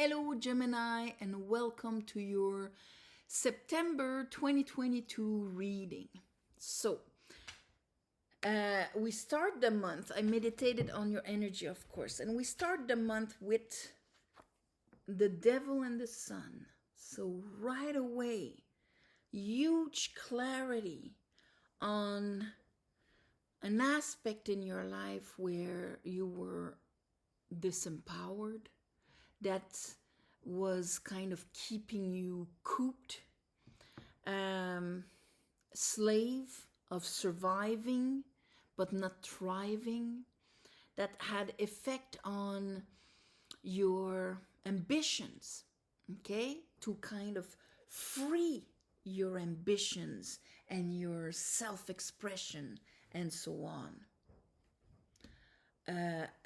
Hello Gemini, and welcome to your September 2022 reading. So, we start the month. I meditated on your energy, of course, and we start the month with the devil and the sun. So, right away, huge clarity on an aspect in your life where you were disempowered, that was kind of keeping you cooped, slave of surviving but not thriving, that had effect on your ambitions, okay, to kind of free your ambitions and your self-expression and so on.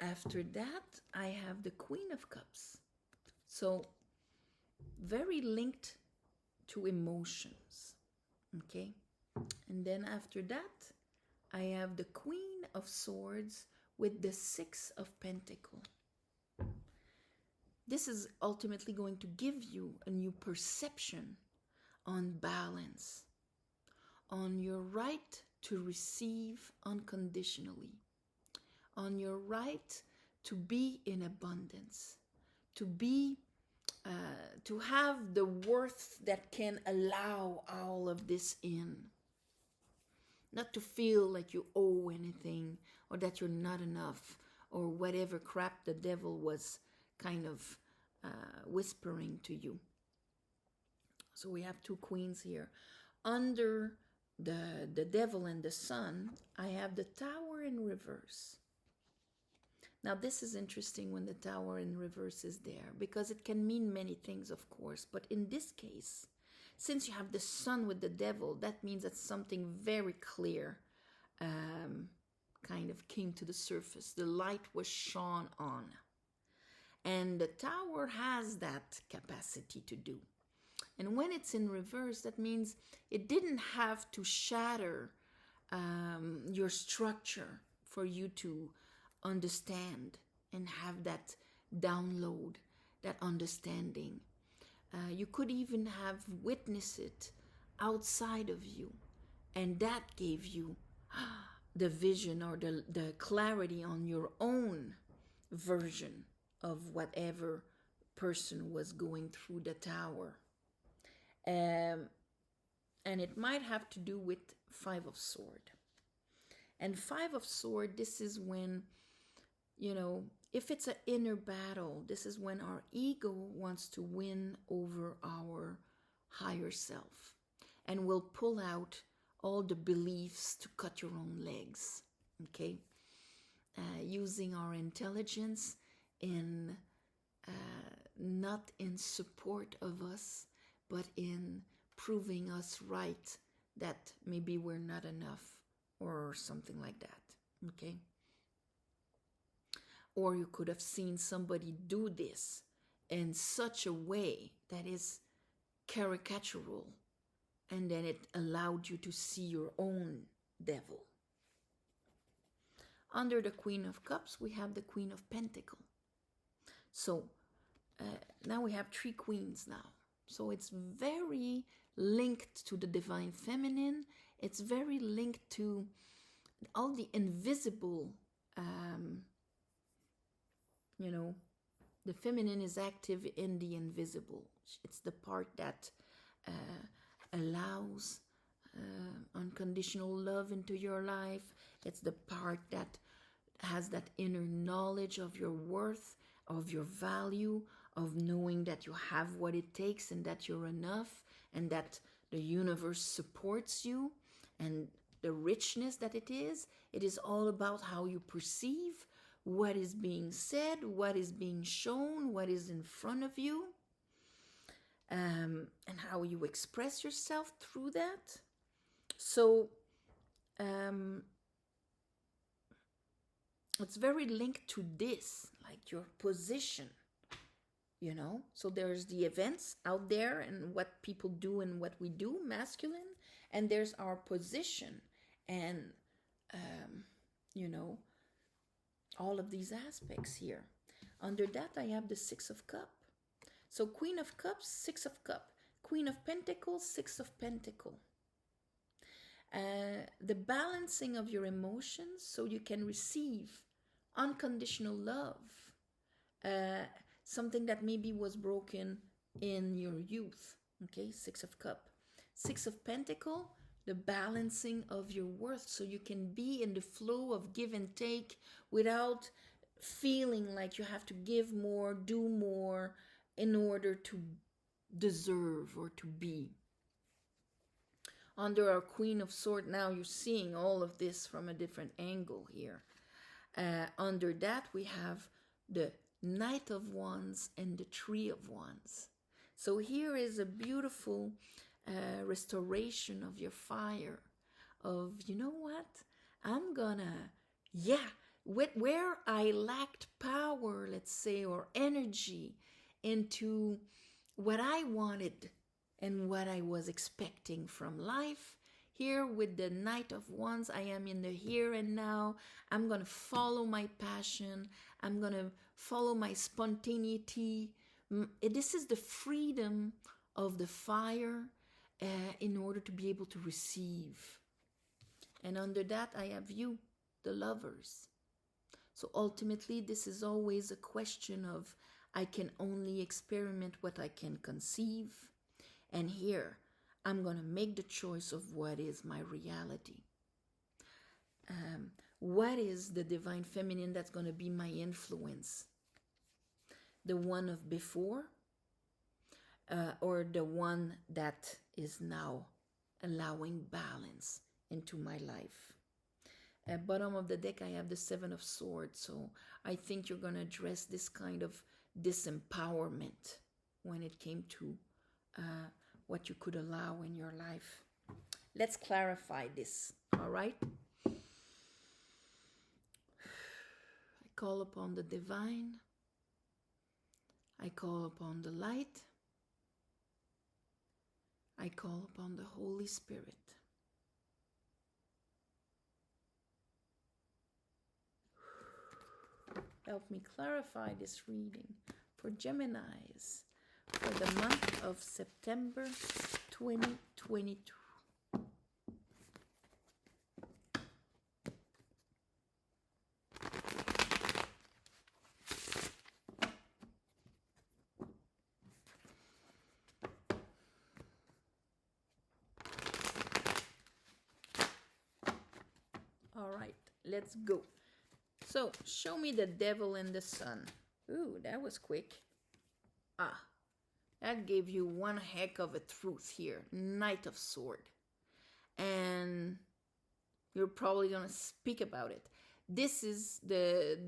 After that, I have the Queen of Cups. So, very linked to emotions, okay? And then after that, I have the Queen of Swords with the Six of Pentacles. This is ultimately going to give you a new perception on balance, on your right to receive unconditionally, on your right to be in abundance, to be to have the worth that can allow all of this in. Not to feel like you owe anything or that you're not enough or whatever crap the devil was kind of whispering to you. So we have two queens here. Under the devil and the sun, I have the Tower in reverse. Now, this is interesting when the Tower in reverse is there, because it can mean many things, of course. But in this case, since you have the sun with the devil, that means that something very clear kind of came to the surface. The light was shone on. And the Tower has that capacity to do. And when it's in reverse, that means it didn't have to shatter your structure for you to understand and have that download, that understanding. You could even have witnessed it outside of you, and that gave you the vision or the clarity on your own version of whatever person was going through the Tower. And it might have to do with Five of Swords. And Five of Swords, this is when, if it's an inner battle, this is when our ego wants to win over our higher self and will pull out all the beliefs to cut your own legs, okay? Using our intelligence in not in support of us, but in proving us right that maybe we're not enough or something like that, okay? Or you could have seen somebody do this in such a way that is caricatural, and then it allowed you to see your own devil. Under the Queen of Cups, we have the Queen of Pentacles. So now we have three queens now. So it's very linked to the Divine Feminine. It's very linked to all the invisible, the feminine is active in the invisible. It's the part that allows unconditional love into your life. It's the part that has that inner knowledge of your worth, of your value, of knowing that you have what it takes and that you're enough and that the universe supports you, and the richness that it is. It is all about how you perceive what is being said, what is being shown, what is in front of you, and how you express yourself through that. So it's very linked to this, like your position, So there's the events out there and what people do and what we do, masculine, and there's our position and, all of these aspects here. Under that, I have the Six of Cups. So Queen of Cups, Six of Cups. Queen of Pentacles, Six of Pentacles. The balancing of your emotions so you can receive unconditional love. Something that maybe was broken in your youth. Okay, Six of Cups. Six of Pentacles, the balancing of your worth so you can be in the flow of give and take without feeling like you have to give more, do more in order to deserve or to be. Under our Queen of Swords, now you're seeing all of this from a different angle here. Under that, we have the Knight of Wands and the Three of Wands. So here is a beautiful restoration of your fire. Of, you know what? I'm gonna, where I lacked power, let's say, or energy into what I wanted and what I was expecting from life. Here with the Knight of Wands, I am in the here and now. I'm going to follow my passion. I'm going to follow my spontaneity. This is the freedom of the fire in order to be able to receive. And under that, I have you, the Lovers. So ultimately, this is always a question of I can only experiment what I can conceive. And here, I'm going to make the choice of what is my reality. What is the Divine Feminine that's going to be my influence? The one of before? Or the one that is now allowing balance into my life? At bottom of the deck, I have the Seven of Swords. So I think you're going to address this kind of disempowerment when it came to what you could allow in your life. Let's clarify this, all right? I call upon the divine. I call upon the light. I call upon the Holy Spirit. Help me clarify this reading for Geminis for the month of September 2022. All right, let's go. So, show me the Devil and the Sun. Ooh, that was quick. That gave you one heck of a truth here. Knight of Sword. And you're probably going to speak about it. This is the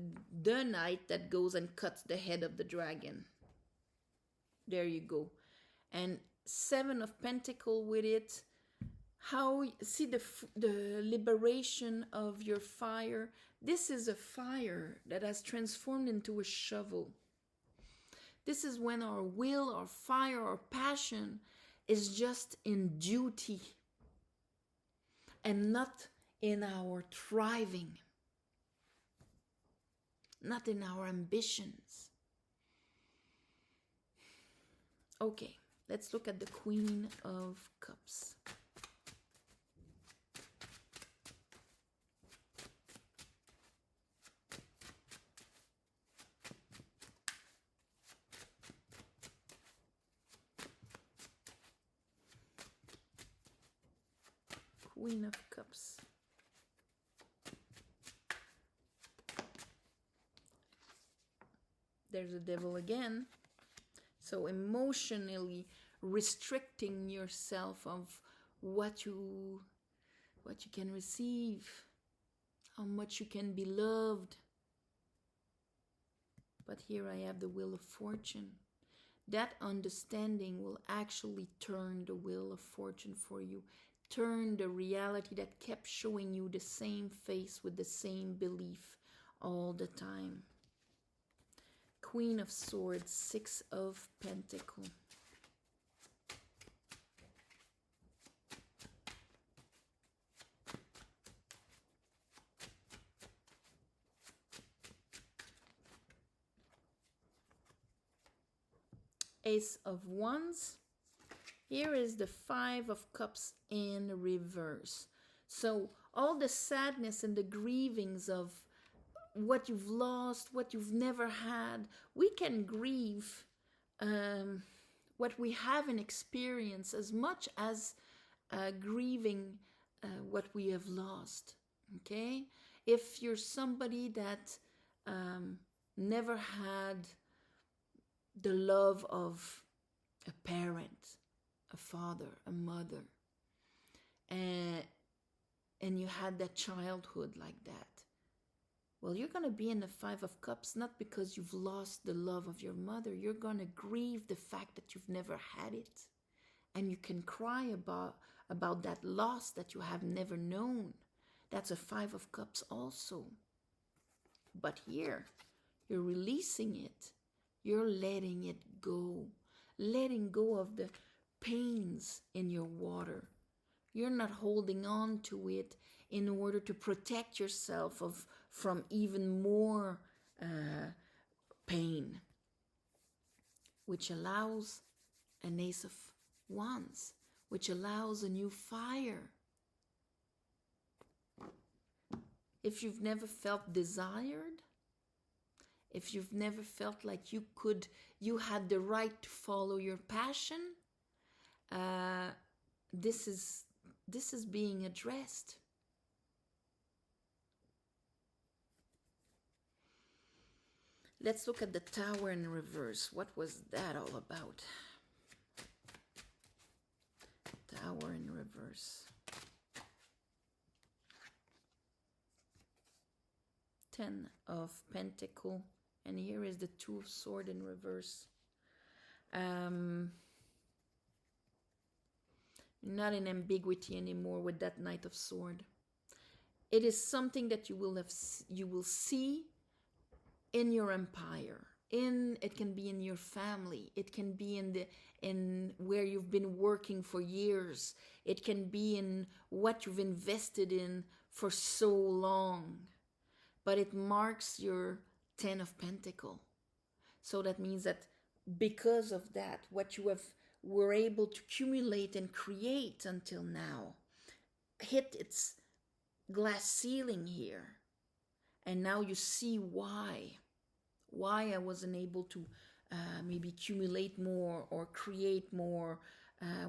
knight that goes and cuts the head of the dragon. There you go. And Seven of Pentacles with it. How, see the liberation of your fire. This is a fire that has transformed into a shovel. This is when our will, our fire, our passion is just in duty and not in our thriving, not in our ambitions. Okay, let's look at the Queen of Cups. Queen of Cups. There's a Devil again. So emotionally restricting yourself of what you can receive, how much you can be loved. But here I have the Wheel of Fortune. That understanding will actually turn the Wheel of Fortune for you. Turn the reality that kept showing you the same face with the same belief all the time. Queen of Swords, Six of Pentacles. Ace of Wands. Here is the Five of Cups in reverse. So all the sadness and the grievings of what you've lost, what you've never had, we can grieve what we haven't experienced as much as grieving what we have lost. Okay? If you're somebody that never had the love of a parent, a father, a mother, and you had that childhood like that, well, you're going to be in the Five of Cups not because you've lost the love of your mother. You're going to grieve the fact that you've never had it. And you can cry about that loss that you have never known. That's a Five of Cups also. But here, you're releasing it. You're letting it go. Letting go of the pains in your water. You're not holding on to it in order to protect yourself from even more pain, which allows an Ace of Wands, which allows a new fire. If you've never felt desired, if you've never felt like you had the right to follow your passion, this is being addressed. Let's look at the Tower in reverse. What was that all about? Tower in reverse. 10 of Pentacle. And here is the Two of Swords in reverse. Not in ambiguity anymore with that Knight of Swords. It is something that you will see in your empire. It can be in your family. It can be in where you've been working for years. It can be in what you've invested in for so long. But it marks your 10 of Pentacle. So that means that because of that, what you were able to accumulate and create until now hit its glass ceiling here. And now you see why I wasn't able to maybe accumulate more or create more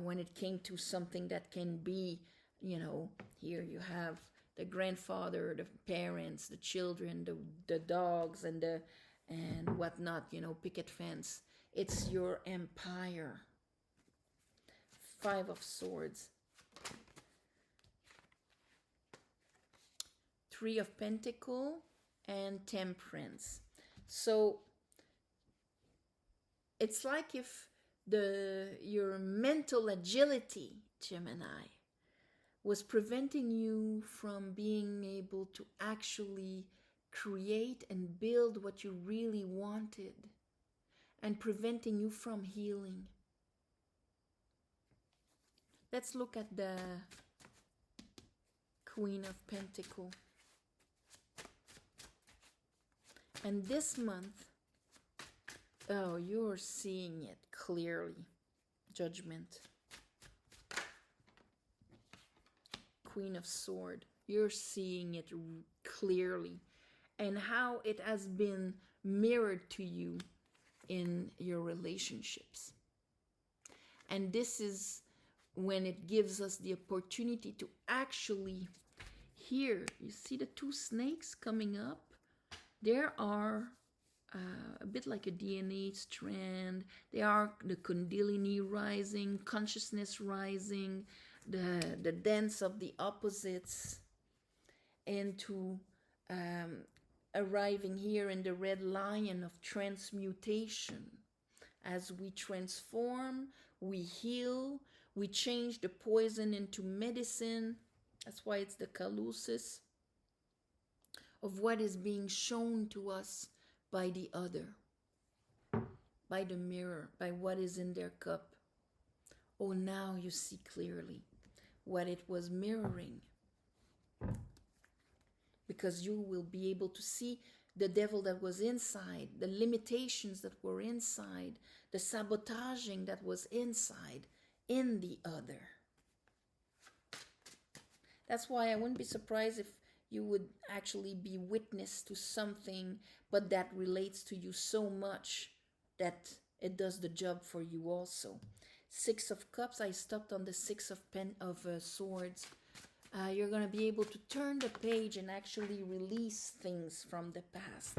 when it came to something that can be, here you have the grandfather, the parents, the children, the dogs, and whatnot, picket fence. It's your empire. Five of Swords. Three of Pentacle and Temperance. So it's like if your mental agility, Gemini, was preventing you from being able to actually create and build what you really wanted, and preventing you from healing. Let's look at the Queen of Pentacle. And this month, oh, you're seeing it clearly. Judgment. Queen of Swords. You're seeing it clearly. And how it has been mirrored to you in your relationships. And this is when it gives us the opportunity to actually hear. You see the two snakes coming up? There are a bit like a DNA strand. They are the Kundalini rising, consciousness rising, the dance of the opposites, into arriving here in the red lion of transmutation. As we transform, we heal, we change the poison into medicine. That's why it's the calusis of what is being shown to us by the other, by the mirror, by what is in their cup. Oh, now you see clearly what it was mirroring. Because you will be able to see the devil that was inside, the limitations that were inside, the sabotaging that was inside in the other. That's why I wouldn't be surprised if you would actually be witness to something, but that relates to you so much that it does the job for you also. Six of Cups, I stopped on the Six of Swords. You're going to be able to turn the page and actually release things from the past.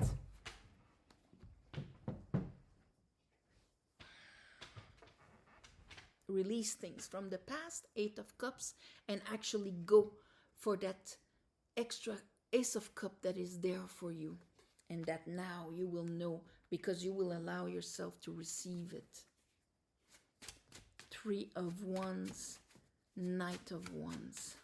Release things from the past, Eight of Cups, and actually go for that extra Ace of Cups that is there for you. And that now you will know because you will allow yourself to receive it. Three of Wands, Knight of Wands.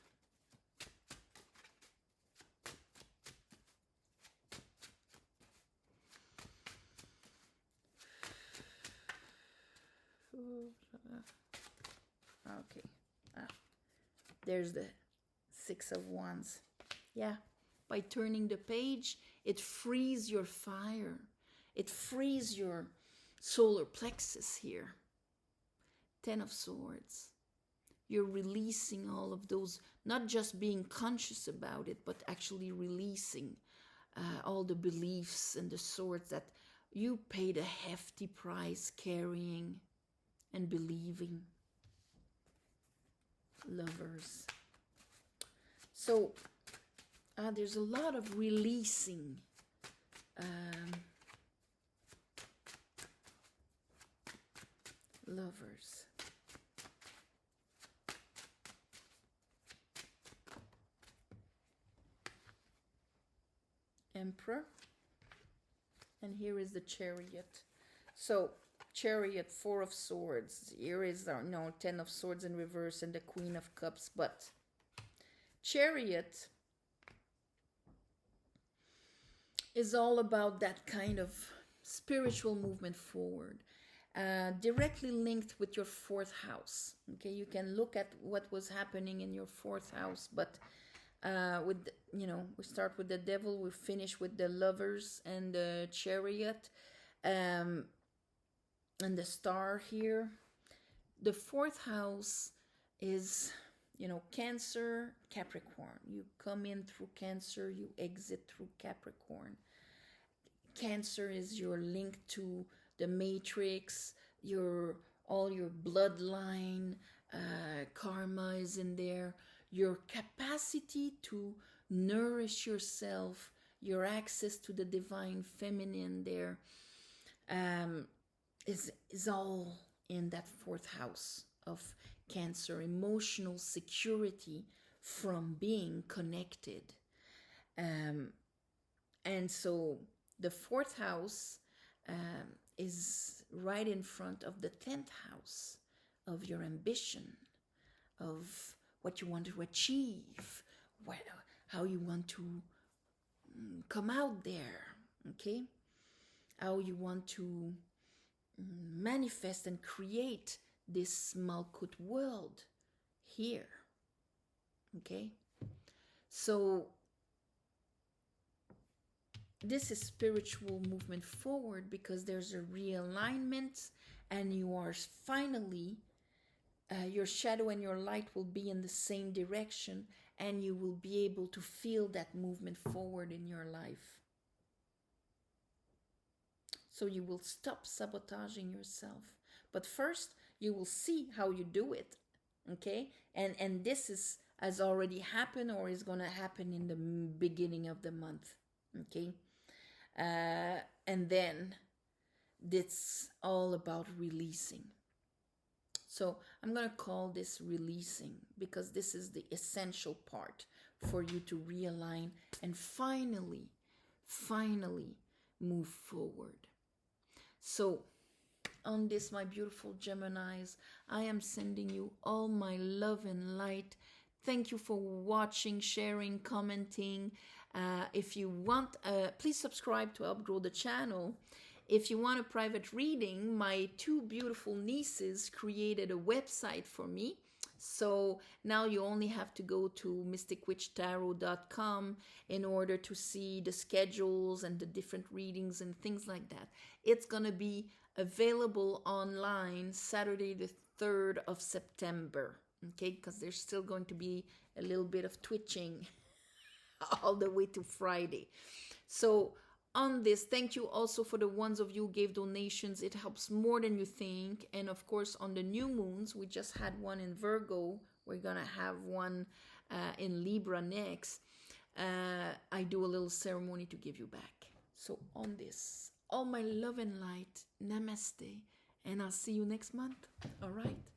Okay. There's the Six of Wands. Yeah. By turning the page, it frees your fire. It frees your solar plexus here. Ten of Swords. You're releasing all of those, not just being conscious about it, but actually releasing all the beliefs and the swords that you paid a hefty price carrying and believing. Lovers. So there's a lot of releasing. Lovers. Emperor. And here is the Chariot. So Chariot, Four of Swords. Here is our Ten of Swords in reverse and the Queen of Cups. But Chariot is all about that kind of spiritual movement forward, directly linked with your fourth house. Okay, you can look at what was happening in your fourth house, but with we start with the Devil, we finish with the Lovers and the Chariot, and the Star here. The fourth house is Cancer, Capricorn. You come in through Cancer, you exit through Capricorn. Cancer is your link to the matrix, all your bloodline, karma is in there, your capacity to nourish yourself, your access to the divine feminine there, is all in that fourth house of Cancer. Emotional security from being connected. And so the fourth house is right in front of the 10th house of your ambition, of what you want to achieve, how you want to come out there, okay? How you want to manifest and create this Malkut world here, okay? So this is spiritual movement forward because there's a realignment and you are finally, your shadow and your light will be in the same direction and you will be able to feel that movement forward in your life. So you will stop sabotaging yourself. But first, you will see how you do it, okay? And this has already happened or is going to happen in the beginning of the month, okay? And then it's all about releasing. So I'm going to call this releasing because this is the essential part for you to realign and finally move forward. So on this, my beautiful Geminis, I am sending you all my love and light. Thank you for watching, sharing, commenting. If you want, please subscribe to help grow the channel. If you want a private reading, my two beautiful nieces created a website for me. So now you only have to go to mysticwitchtarot.com in order to see the schedules and the different readings and things like that. It's going to be available online Saturday the 3rd of September, okay? Because there's still going to be a little bit of twitching all the way to Friday. So on this, thank you also for the ones of you who gave donations. It helps more than you think. And of course, on the new moons, we just had one in Virgo. We're going to have one in Libra next. I do a little ceremony to give you back. So on this, all my love and light, namaste. And I'll see you next month. All right.